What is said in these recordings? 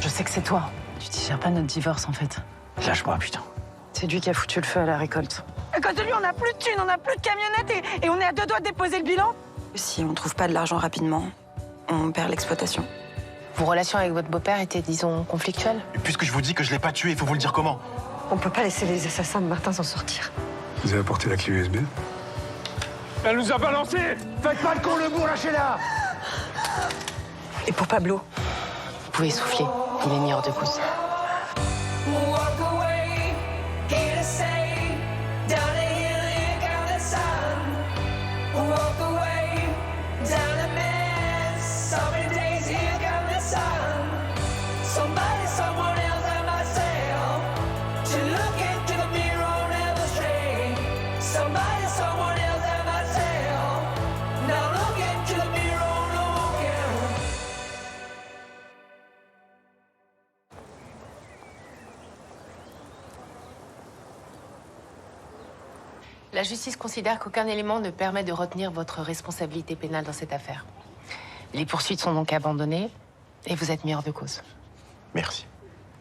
Je sais que c'est toi. Tu digères pas notre divorce, en fait. Lâche-moi, putain. C'est lui qui a foutu le feu à la récolte. À cause de lui, on n'a plus de thunes, on n'a plus de camionnette et on est à 2 doigts de déposer le bilan. Si on trouve pas de l'argent rapidement, on perd l'exploitation. Vos relations avec votre beau-père étaient, disons, conflictuelles? Et puisque je vous dis que je l'ai pas tué, il faut vous le dire comment? On peut pas laisser les assassins de Martin s'en sortir. Vous avez apporté la clé USB? Elle nous a balancé. Faites pas le con, le bourg, lâchez-la. Et pour Pablo? Vous pouvez souffler. Il est mis hors de cause. La justice considère qu'aucun élément ne permet de retenir votre responsabilité pénale dans cette affaire. Les poursuites sont donc abandonnées et vous êtes mis hors de cause. Merci.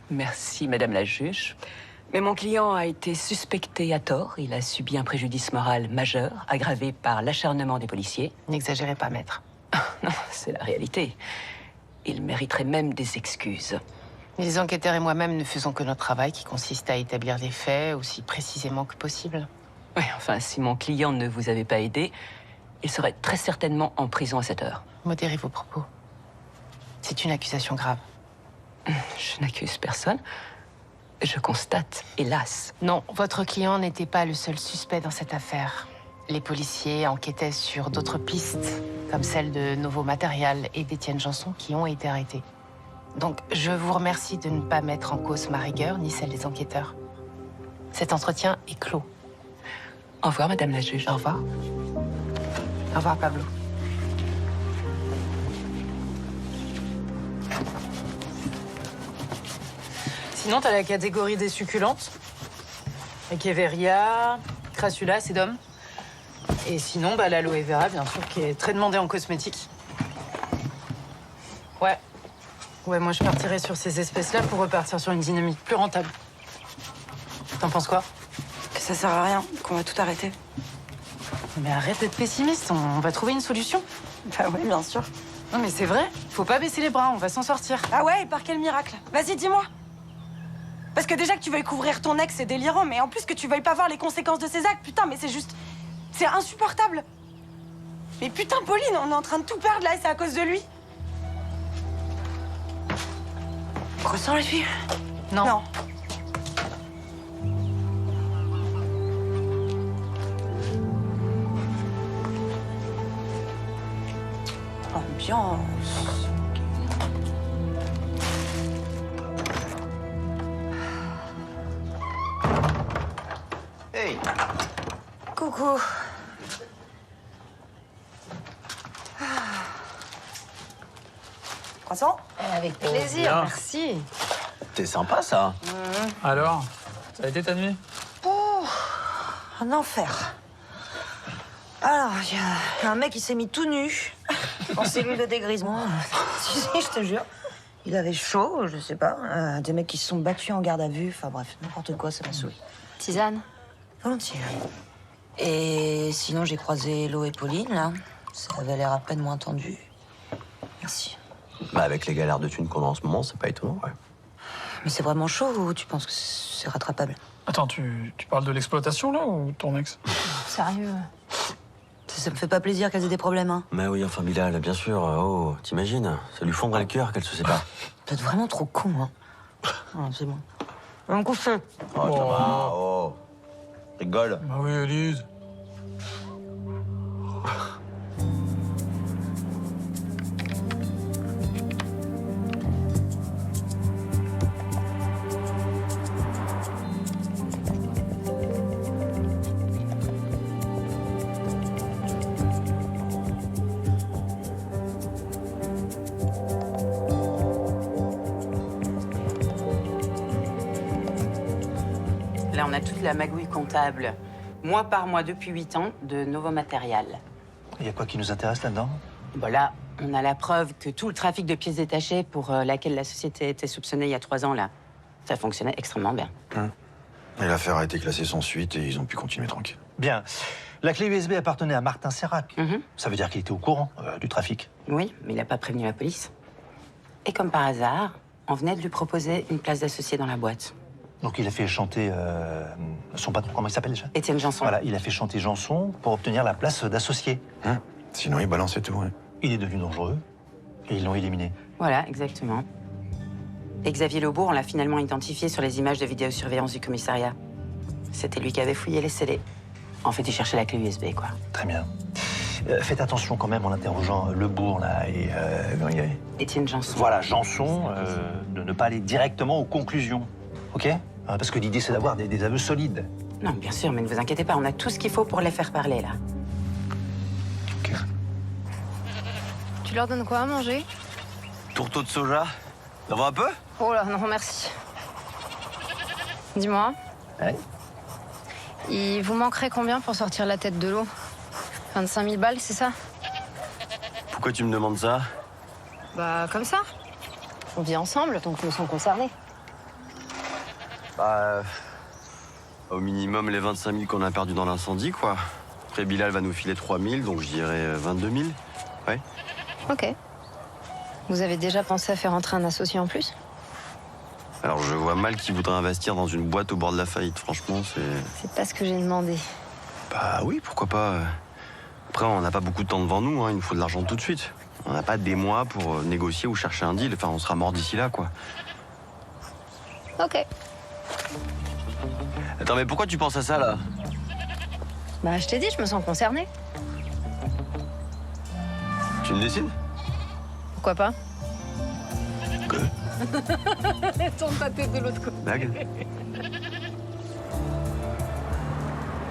Merci, Madame la juge. Mais mon client a été suspecté à tort. Il a subi un préjudice moral majeur, aggravé par l'acharnement des policiers. N'exagérez pas, maître. Non, c'est la réalité. Il mériterait même des excuses. Les enquêteurs et moi-même ne faisons que notre travail qui consiste à établir les faits aussi précisément que possible. Oui, enfin, si mon client ne vous avait pas aidé, il serait très certainement en prison à cette heure. Modérez vos propos. C'est une accusation grave. Je n'accuse personne. Je constate, hélas. Non, votre client n'était pas le seul suspect dans cette affaire. Les policiers enquêtaient sur d'autres pistes, comme celle de Novo Matérial et d'Étienne Janson, qui ont été arrêtés. Donc, je vous remercie de ne pas mettre en cause ma rigueur, ni celle des enquêteurs. Cet entretien est clos. Au revoir, Madame la juge. Au revoir. Au revoir, Pablo. Sinon, t'as la catégorie des succulentes. Echeveria, Crassula, Sedum. Et sinon, bah, l'aloe vera, bien sûr, qui est très demandée en cosmétique. Ouais. Ouais, moi, je partirais sur ces espèces-là pour repartir sur une dynamique plus rentable. T'en penses quoi? Que ça sert à rien, qu'on va tout arrêter. Mais arrête d'être pessimiste, on va trouver une solution. Bah oui, bien sûr. Non, mais c'est vrai, faut pas baisser les bras, on va s'en sortir. Ah ouais, et par quel miracle? Vas-y, dis-moi. Parce que déjà que tu veuilles couvrir ton ex, c'est délirant, mais en plus que tu veuilles pas voir les conséquences de ses actes, putain, mais c'est juste... C'est insupportable. Mais putain, Pauline, on est en train de tout perdre là et c'est à cause de lui. Croissant, les filles? Non. Non. Ambiance. Hey. Coucou. Croissant? Avec plaisir, merci. T'es sympa, ça. Alors, ça a été ta nuit? Un enfer. Alors, il y a un mec qui s'est mis tout nu en cellule de dégrisement. Si, je te jure. Il avait chaud, je sais pas. Des mecs qui se sont battus en garde à vue. Enfin bref, n'importe quoi, ça m'a saoulé. Tisane? Volontiers. Et sinon, j'ai croisé Lo et Pauline, là. Ça avait l'air à peine moins tendu. Merci. Bah, avec les galères de thunes qu'on a en ce moment, c'est pas étonnant, ouais. Mais c'est vraiment chaud ou tu penses que c'est rattrapable? Attends, tu parles de l'exploitation, là, ou ton ex? Sérieux? Ça me fait pas plaisir qu'elle ait des problèmes, hein. Mais oui, enfin, Bilal, bien sûr. Oh, t'imagines? Ça lui fondrait le cœur qu'elle se sépare. Vous êtes vraiment trop con, hein. Ah, c'est bon. On me couche. Oh, ça va, oh. Rigole. Bah oui, Élise. Là, on a toute la magouille comptable, mois par mois depuis 8 ans, de Novo Matérial. Il y a quoi qui nous intéresse là-dedans? Bon, là, On a la preuve que tout le trafic de pièces détachées pour laquelle la société était soupçonnée il y a 3 ans, là, ça fonctionnait extrêmement bien. Et l'affaire a été classée sans suite et ils ont pu continuer tranquille. Bien. La clé USB appartenait à Martin Serrac. Mhm. Ça veut dire qu'il était au courant du trafic. Oui, mais il n'a pas prévenu la police. Et comme par hasard, on venait de lui proposer une place d'associé dans la boîte. Donc il a fait chanter son patron, comment il s'appelle déjà? Étienne Janson. Voilà, il a fait chanter Janson pour obtenir la place d'associé. Sinon, il balançait tout. Ouais. Il est devenu dangereux et ils l'ont éliminé. Voilà, exactement. Et Xavier Laubourg, on l'a finalement identifié sur les images de vidéosurveillance du commissariat. C'était lui qui avait fouillé les scellés. En fait, il cherchait la clé USB, quoi. Très bien. Faites attention quand même en interrogeant Lebourg, là, et... comment il est Étienne Janson. Voilà, Janson, de ne pas aller directement aux conclusions, ok? Parce que l'idée, c'est d'avoir des aveux solides. Non, bien sûr, mais ne vous inquiétez pas, on a tout ce qu'il faut pour les faire parler, là. Ok. Tu leur donnes quoi à manger? Tourteau de soja. T'en veux un peu? Oh là, non, merci. Dis-moi, Ouais. il vous manquerait combien pour sortir la tête de l'eau? 25 000 balles, c'est ça? Pourquoi tu me demandes ça? Bah, comme ça. On vit ensemble, donc je me sens concernée. Bah... au minimum les 25 000 qu'on a perdus dans l'incendie, quoi. Après, Bilal va nous filer 3 000, donc je dirais 22 000. Ouais. Ok. Vous avez déjà pensé à faire entrer un associé en plus? Alors je vois mal qui voudrait investir dans une boîte au bord de la faillite, franchement, c'est... C'est pas ce que j'ai demandé. Bah oui, pourquoi pas. Après, on n'a pas beaucoup de temps devant nous, hein. Il nous faut de l'argent tout de suite. On n'a pas des mois pour négocier ou chercher un deal. Enfin, on sera mort d'ici là, quoi. Ok. Attends, mais pourquoi tu penses à ça, là? Bah, je t'ai dit, je me sens concernée. Tu me dessines? Pourquoi pas? Que? Tourne ta tête de l'autre côté. Blague?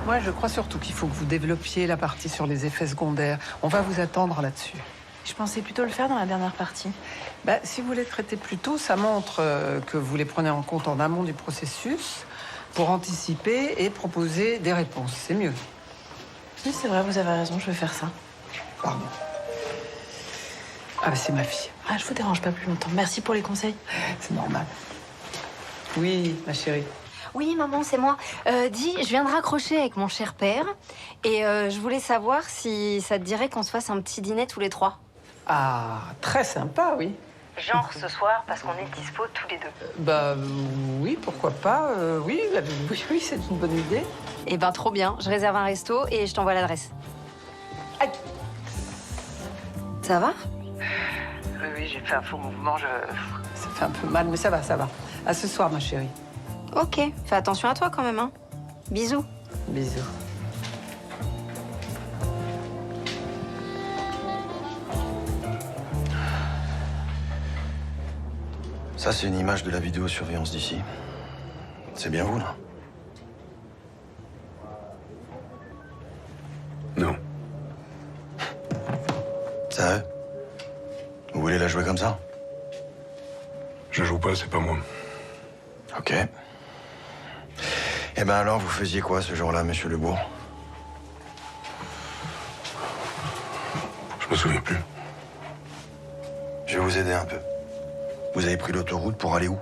Moi, je crois surtout qu'il faut que vous développiez la partie sur les effets secondaires. On va vous attendre là-dessus. Je pensais plutôt le faire dans la dernière partie. Bah, si vous les traitez plus tôt, ça montre que vous les prenez en compte en amont du processus pour anticiper et proposer des réponses. C'est mieux. Oui, c'est vrai, vous avez raison, je vais faire ça. Pardon. Ah, bah, c'est ma fille. Ah, je vous dérange pas plus longtemps. Merci pour les conseils. C'est normal. Oui, ma chérie. Oui, maman, c'est moi. Dis, je viens de raccrocher avec mon cher père et je voulais savoir si ça te dirait qu'on se fasse un petit dîner tous les 3. Ah, très sympa, oui. Genre ce soir, parce qu'on est dispo tous les 2. Bah oui, pourquoi pas. Oui, oui, c'est une bonne idée. Eh ben, trop bien. Je réserve un resto et je t'envoie l'adresse. Aïe. Ça va? Oui, j'ai fait un faux mouvement. Ça fait un peu mal, mais ça va, ça va. À ce soir, ma chérie. Ok. Fais attention à toi quand même, hein. Bisous. Bisous. Ça, c'est une image de la vidéosurveillance d'ici. C'est bien vous, là? Non. Sérieux? Vous voulez la jouer comme ça? Je joue pas, c'est pas moi. Ok. Eh ben alors, vous faisiez quoi ce jour-là, monsieur Lebourg? Je me souviens plus. Je vais vous aider un peu. Vous avez pris l'autoroute pour aller où?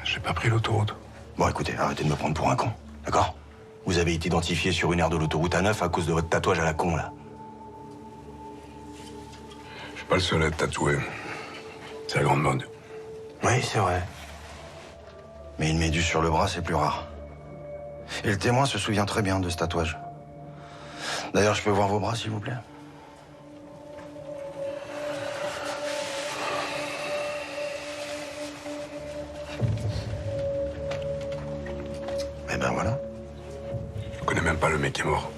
J'ai pas pris l'autoroute. Bon, écoutez, arrêtez de me prendre pour un con, d'accord? Vous avez été identifié sur une aire de l'autoroute A9 à cause de votre tatouage à la con, là. Je suis pas le seul à être tatoué. C'est la grande mode. Oui, c'est vrai. Mais une méduse sur le bras, c'est plus rare. Et le témoin se souvient très bien de ce tatouage. D'ailleurs, je peux voir vos bras, s'il vous plaît? Eh ben voilà. Je connais même pas le mec qui est mort.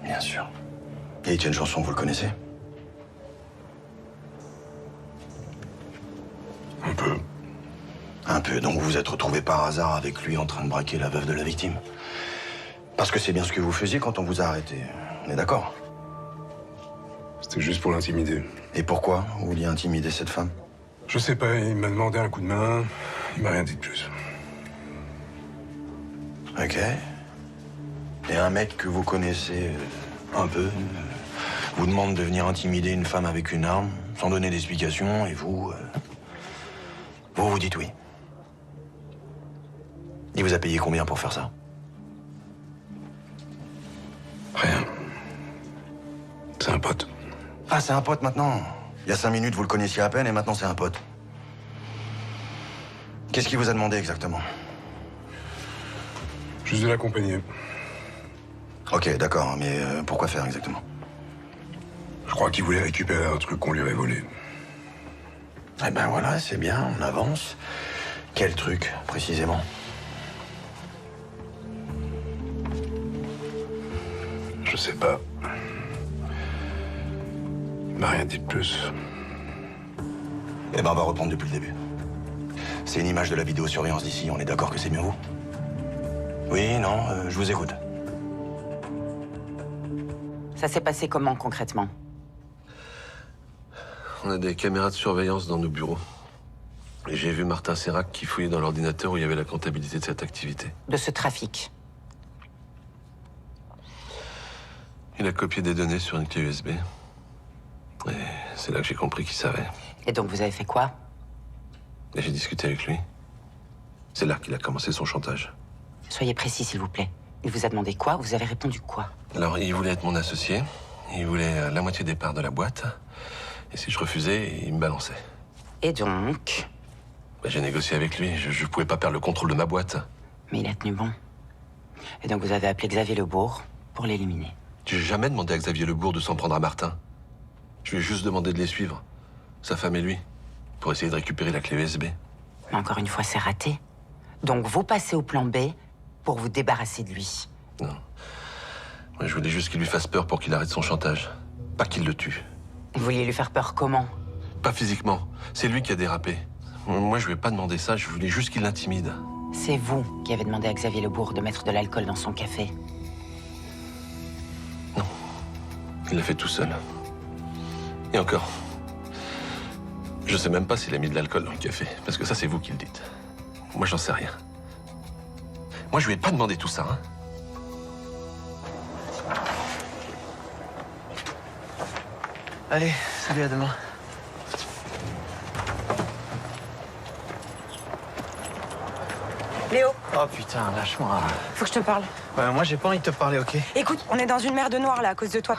Bien sûr. Et Étienne Janson, vous le connaissez? Un peu. Un peu. Donc vous vous êtes retrouvé par hasard avec lui en train de braquer la veuve de la victime. Parce que c'est bien ce que vous faisiez quand on vous a arrêté. On est d'accord? C'était juste pour l'intimider. Et pourquoi vous vouliez intimider cette femme? Je sais pas, il m'a demandé un coup de main. Il m'a rien dit de plus. Ok. Et un mec que vous connaissez Un peu. Vous demande de venir intimider une femme avec une arme, sans donner d'explication, et vous... vous dites oui. Il vous a payé combien pour faire ça? Rien. C'est un pote. Ah, c'est un pote maintenant. Il y a 5 minutes, vous le connaissiez à peine, et maintenant c'est un pote. Qu'est-ce qu'il vous a demandé exactement? Juste de l'accompagner. Ok, d'accord, mais pourquoi faire exactement? Je crois qu'il voulait récupérer un truc qu'on lui avait volé. Eh ben voilà, c'est bien, on avance. Quel truc, précisément? Je sais pas. Il m'a rien dit de plus. Eh ben on va reprendre depuis le début. C'est une image de la vidéosurveillance d'ici, on est d'accord que c'est mieux vous? Oui, non, je vous écoute. Ça s'est passé comment concrètement? On a des caméras de surveillance dans nos bureaux. Et j'ai vu Martin Sérac qui fouillait dans l'ordinateur où il y avait la comptabilité de cette activité. De ce trafic? Il a copié des données sur une clé USB. Et c'est là que j'ai compris qu'il savait. Et donc vous avez fait quoi? Et j'ai discuté avec lui. C'est là qu'il a commencé son chantage. Soyez précis, s'il vous plaît. Il vous a demandé quoi? Vous avez répondu quoi? Alors, il voulait être mon associé. Il voulait la moitié des parts de la boîte. Et si je refusais, il me balançait. Et donc? J'ai négocié avec lui. Je pouvais pas perdre le contrôle de ma boîte. Mais il a tenu bon. Et donc vous avez appelé Xavier Lebourg pour l'éliminer. J'ai jamais demandé à Xavier Lebourg de s'en prendre à Martin. Je lui ai juste demandé de les suivre. Sa femme et lui. Pour essayer de récupérer la clé USB. Mais encore une fois, c'est raté. Donc vous passez au plan B pour vous débarrasser de lui. Non. Moi, je voulais juste qu'il lui fasse peur pour qu'il arrête son chantage. Pas qu'il le tue. Vous vouliez lui faire peur comment? Pas physiquement. C'est lui qui a dérapé. Moi, je lui ai pas demandé ça. Je voulais juste qu'il l'intimide. C'est vous qui avez demandé à Xavier Lebourg de mettre de l'alcool dans son café. Non. Il l'a fait tout seul. Et encore. Je sais même pas s'il a mis de l'alcool dans le café. Parce que ça, c'est vous qui le dites. Moi, j'en sais rien. Moi, je lui ai pas demandé tout ça, hein. Allez, salut, à demain. Léo, Oh putain, lâche-moi. faut que je te parle. Ouais, moi, j'ai pas envie de te parler, ok? Écoute, on est dans une merde noire là à cause de toi.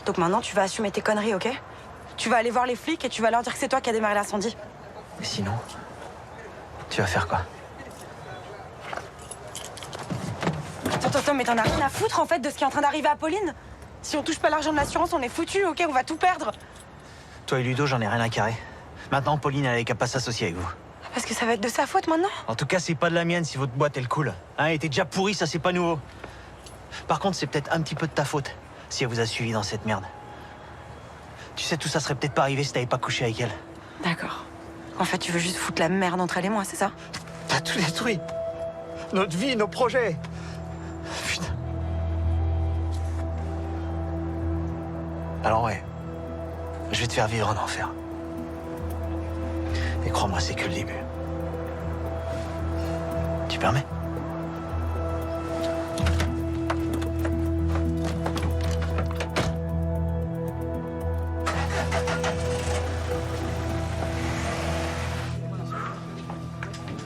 Donc maintenant, tu vas assumer tes conneries, ok? Tu vas aller voir les flics et tu vas leur dire que c'est toi qui as démarré l'incendie. Mais sinon, tu vas faire quoi? Attends, mais t'en as rien à foutre en fait de ce qui est en train d'arriver à Pauline? Si on touche pas l'argent de l'assurance, on est foutu, ok? On va tout perdre. Toi et Ludo, j'en ai rien à carrer. Maintenant, Pauline, elle est qu'à pas s'associer avec vous. Parce que ça va être de sa faute maintenant. En tout cas, c'est pas de la mienne si votre boîte, elle coule. Hein, elle était déjà pourrie, ça, c'est pas nouveau. Par contre, c'est peut-être un petit peu de ta faute si elle vous a suivi dans cette merde. Tu sais, tout ça serait peut-être pas arrivé si t'avais pas couché avec elle. D'accord. En fait, tu veux juste foutre la merde entre elle et moi, c'est ça? T'as tout détruit. Notre vie, nos projets. Putain. Alors ouais, je vais te faire vivre un enfer. Et crois-moi, c'est que le début. Tu permets?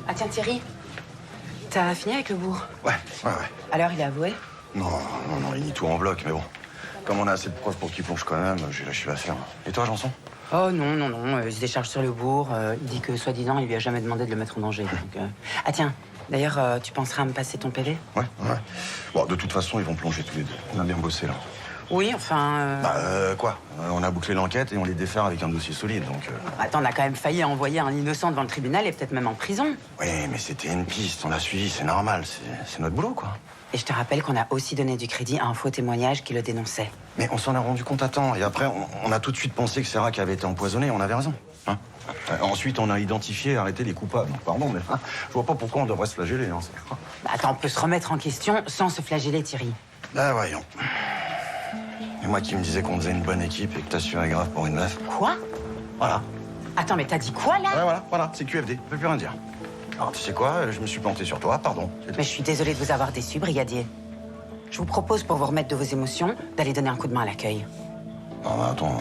Ah tiens, Thierry, t'as fini avec Lebourg? Ouais. Alors, il a avoué? Non, il nie tout en bloc, mais bon. Comme on a assez de preuves pour qu'il plonge quand même, j'ai lâché l'affaire. Et toi, Janson? Oh non, il se décharge sur Lebourg. Il dit que, soi-disant, il lui a jamais demandé de le mettre en danger. Donc, Ah tiens, d'ailleurs, tu penseras à me passer ton PV? Ouais. Bon, de toute façon, ils vont plonger tous les deux. On a bien bossé, là. Oui, enfin... Quoi? On a bouclé l'enquête et on les défère avec un dossier solide, donc... Attends, on a quand même failli envoyer un innocent devant le tribunal et peut-être même en prison. Oui, mais c'était une piste, on l'a suivi, c'est normal, c'est notre boulot, quoi. Et je te rappelle qu'on a aussi donné du crédit à un faux témoignage qui le dénonçait. Mais on s'en est rendu compte à temps, et après, on a tout de suite pensé que Sérac avait été empoisonné, on avait raison. Hein. Ensuite, on a identifié et arrêté les coupables. Pardon, mais je vois pas pourquoi on devrait se flageller. Hein. Attends, on peut se remettre en question sans se flageller, Thierry. Ben voyons. Et moi qui me disais qu'on faisait une bonne équipe et que t'assurais grave pour une meuf. Quoi? Voilà. Attends, mais t'as dit quoi, là? Ouais, voilà, c'est QFD, je peux plus rien dire. Alors, tu sais quoi, je me suis planté sur toi, pardon. Mais je suis désolée de vous avoir déçu, brigadier. Je vous propose, pour vous remettre de vos émotions, d'aller donner un coup de main à l'accueil. Non, mais attends,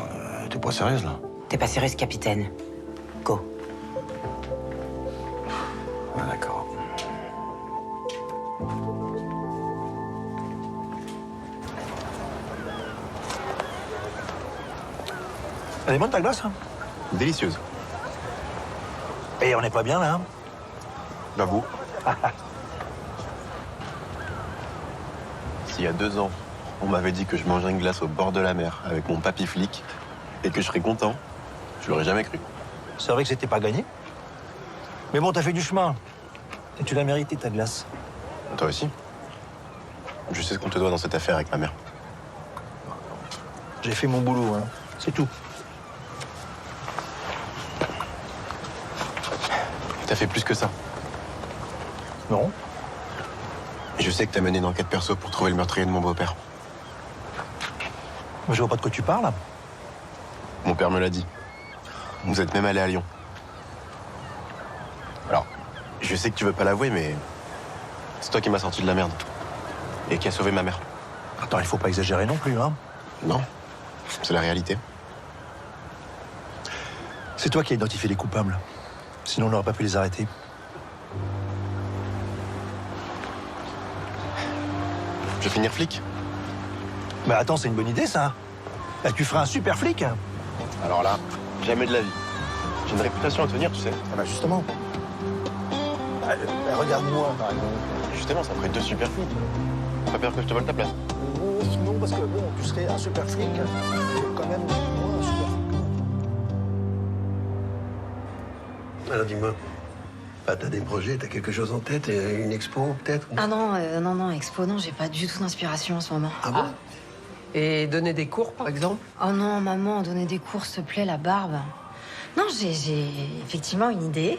t'es pas sérieuse, là? T'es pas sérieuse, capitaine? Go. Ah, d'accord. Elle est bonne ta glace, hein? Délicieuse. Et on n'est pas bien là, hein? J'avoue. S'il y a 2 ans, on m'avait dit que je mangeais une glace au bord de la mer avec mon papy flic et que je serais content, je l'aurais jamais cru. C'est vrai que c'était pas gagné. Mais bon, t'as fait du chemin. Et tu l'as mérité, ta glace. Toi aussi. Je sais ce qu'on te doit dans cette affaire avec ma mère. J'ai fait mon boulot, hein. C'est tout. T'as fait plus que ça. Non. Et je sais que t'as mené une enquête perso pour trouver le meurtrier de mon beau-père. Je vois pas de quoi tu parles. Mon père me l'a dit. Vous êtes même allé à Lyon. Alors, je sais que tu veux pas l'avouer, mais c'est toi qui m'as sorti de la merde. Et qui a sauvé ma mère. Attends, il faut pas exagérer non plus, hein. Non, c'est la réalité. C'est toi qui as identifié les coupables. Sinon, on n'aurait pas pu les arrêter. Je vais finir flic. Bah attends, c'est une bonne idée, ça. Là, tu feras un super flic. Alors là, jamais de la vie. J'ai une réputation à tenir, tu sais. Ah bah justement. Regarde-moi, par exemple. Justement, ça ferait 2 super flics. Pas peur que je te vole ta place. Non, parce que bon, tu serais un super flic. Quand même, moi, un super flic. Alors dis-moi, t'as des projets, t'as quelque chose en tête, une expo peut-être? Ah non, non, expo, non, j'ai pas du tout d'inspiration en ce moment. Ah bon? Et donner des cours, par exemple? Oh non, maman, donner des cours, s'il te plaît, la barbe. Non, j'ai effectivement une idée.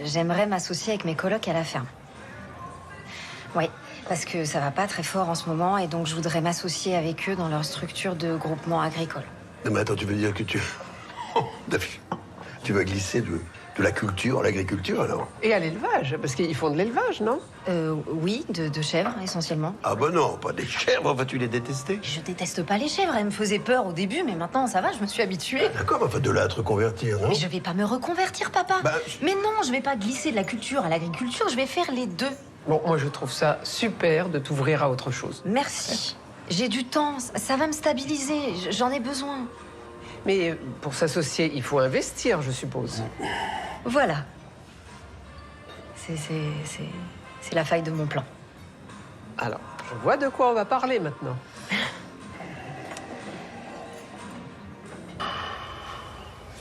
J'aimerais m'associer avec mes colocs à la ferme. Oui, parce que ça va pas très fort en ce moment et donc je voudrais m'associer avec eux dans leur structure de groupement agricole. Non mais attends, tu veux dire que tu... tu vas glisser de la culture à l'agriculture alors? Et à l'élevage, parce qu'ils font de l'élevage, non? Oui, de chèvres essentiellement. Ah bah non, pas des chèvres, vas-tu les détester? Je déteste pas les chèvres, elles me faisaient peur au début, mais maintenant ça va, je me suis habituée. D'accord, mais enfin de là à te reconvertir, non? Mais je vais pas me reconvertir, papa. Bah, Mais non, je vais pas glisser de la culture à l'agriculture, je vais faire les deux. Bon, moi je trouve ça super de t'ouvrir à autre chose. Merci. J'ai du temps, ça va me stabiliser, j'en ai besoin. Mais pour s'associer, il faut investir, je suppose. Voilà. C'est la faille de mon plan. Alors, je vois de quoi on va parler maintenant.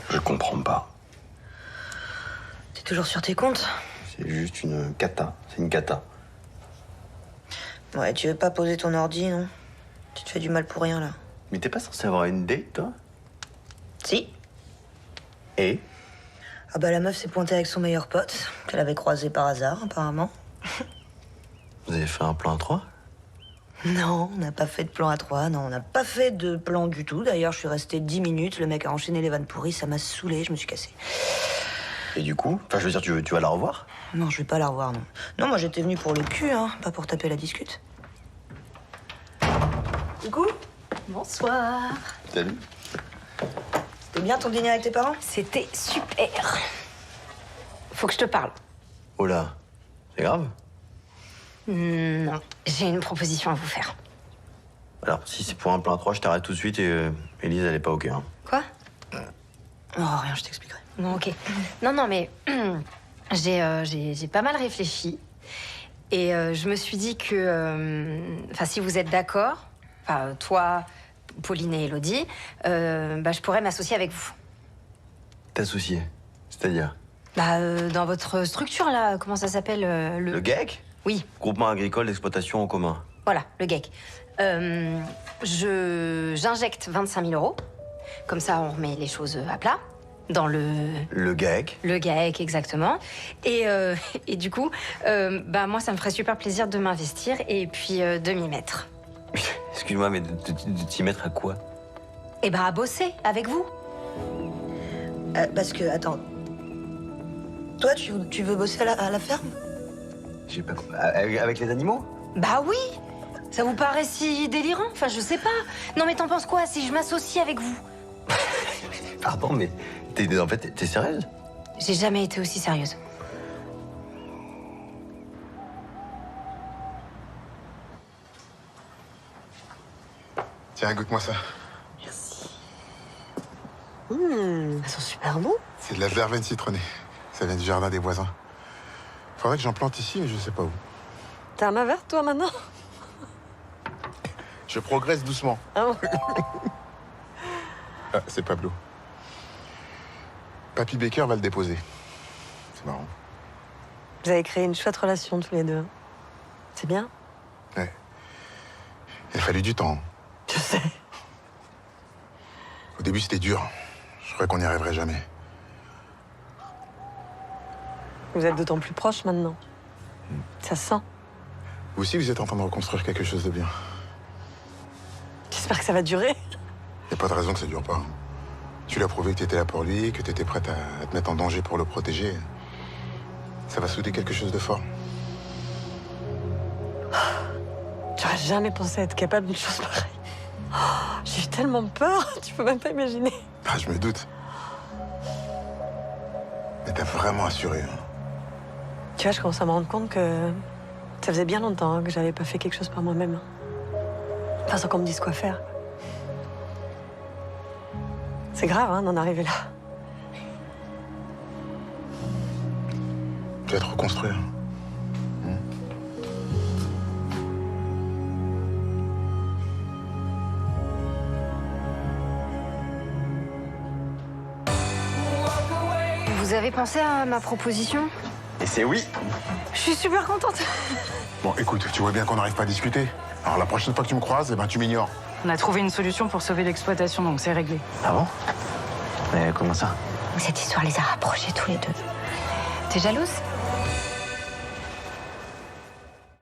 Je comprends pas. T'es toujours sur tes comptes? C'est juste une cata. C'est une cata. Ouais, tu veux pas poser ton ordi, non? Tu te fais du mal pour rien, là. Mais t'es pas censé avoir une date, toi? Si. Et? Ah bah la meuf s'est pointée avec son meilleur pote, qu'elle avait croisé par hasard, apparemment. Vous avez fait un plan à 3? Non, on n'a pas fait de plan à 3, non, on n'a pas fait de plan du tout. D'ailleurs, je suis restée 10 minutes, le mec a enchaîné les vannes pourries, ça m'a saoulée, je me suis cassée. Et du coup? Enfin, je veux dire, tu vas la revoir? Non, je vais pas la revoir, non. Non, moi j'étais venue pour le cul, hein, pas pour taper la discute. Coucou. Bonsoir. Salut. C'était bien ton dîner avec tes parents? C'était super. Faut que je te parle. Oh là, c'est grave? Non, j'ai une proposition à vous faire. Alors, si c'est pour un plan à 3, je t'arrête tout de suite et Élise, elle est pas OK, hein. Quoi? Oh, rien, je t'expliquerai. Non, ok. Non, mais j'ai pas mal réfléchi. Et je me suis dit que, enfin, si vous êtes d'accord, enfin, toi, Pauline et Elodie, bah, je pourrais m'associer avec vous. T'associer? C'est-à-dire? Bah, dans votre structure, là, comment ça s'appelle Le GEC? Oui, Groupement agricole d'exploitation en commun. voilà, le GEC. J'injecte 25 000 euros. Comme ça, on remet les choses à plat. Dans le GAEC? Le GAEC, exactement. Et du coup, bah, moi, ça me ferait super plaisir de m'investir et puis de m'y mettre. Excuse-moi, mais de t'y mettre à quoi? Et bah, à bosser avec vous. Parce que, attends. Toi, tu veux bosser à la ferme? J'ai pas compris. Avec les animaux? Bah oui. Ça vous paraît si délirant? Enfin, je sais pas. Non, mais t'en penses quoi si je m'associe avec vous? Pardon, mais en fait, t'es sérieuse? J'ai jamais été aussi sérieuse. Tiens, goûte-moi ça. Elles sont super bons. C'est de la verveine citronnée. Ça vient du jardin des voisins. Faudrait que j'en plante ici, mais je sais pas où. T'as un main verte, toi, maintenant? Je progresse doucement. Ah bon? Ah, c'est Pablo. Papy Baker va le déposer. C'est marrant. Vous avez créé une chouette relation, tous les deux. C'est bien? Ouais. Il a fallu du temps. Je sais. Au début, c'était dur. Je croyais qu'on n'y arriverait jamais. Vous êtes d'autant plus proches maintenant. Ça se sent. Vous aussi, vous êtes en train de reconstruire quelque chose de bien. J'espère que ça va durer. Y a pas de raison que ça dure pas. Tu lui as prouvé que t'étais là pour lui, que t'étais prête à te mettre en danger pour le protéger. Ça va souder quelque chose de fort. J'aurais jamais pensé être capable d'une chose pareille. J'ai eu tellement peur, tu peux même pas imaginer. Ah, je me doute. Mais t'as vraiment assuré. Hein. Tu vois, je commence à me rendre compte que ça faisait bien longtemps que j'avais pas fait quelque chose par moi-même. Enfin, sans qu'on me dise quoi faire. C'est grave, hein, d'en arriver là. Tu vas te reconstruire. Vous avez pensé à ma proposition? Et c'est oui. Je suis super contente. Bon, écoute, tu vois bien qu'on n'arrive pas à discuter. Alors la prochaine fois que tu me croises, eh ben, tu m'ignores. On a trouvé une solution pour sauver l'exploitation, donc c'est réglé. Ah bon? Mais comment ça? Cette histoire les a rapprochés tous les deux. T'es jalouse?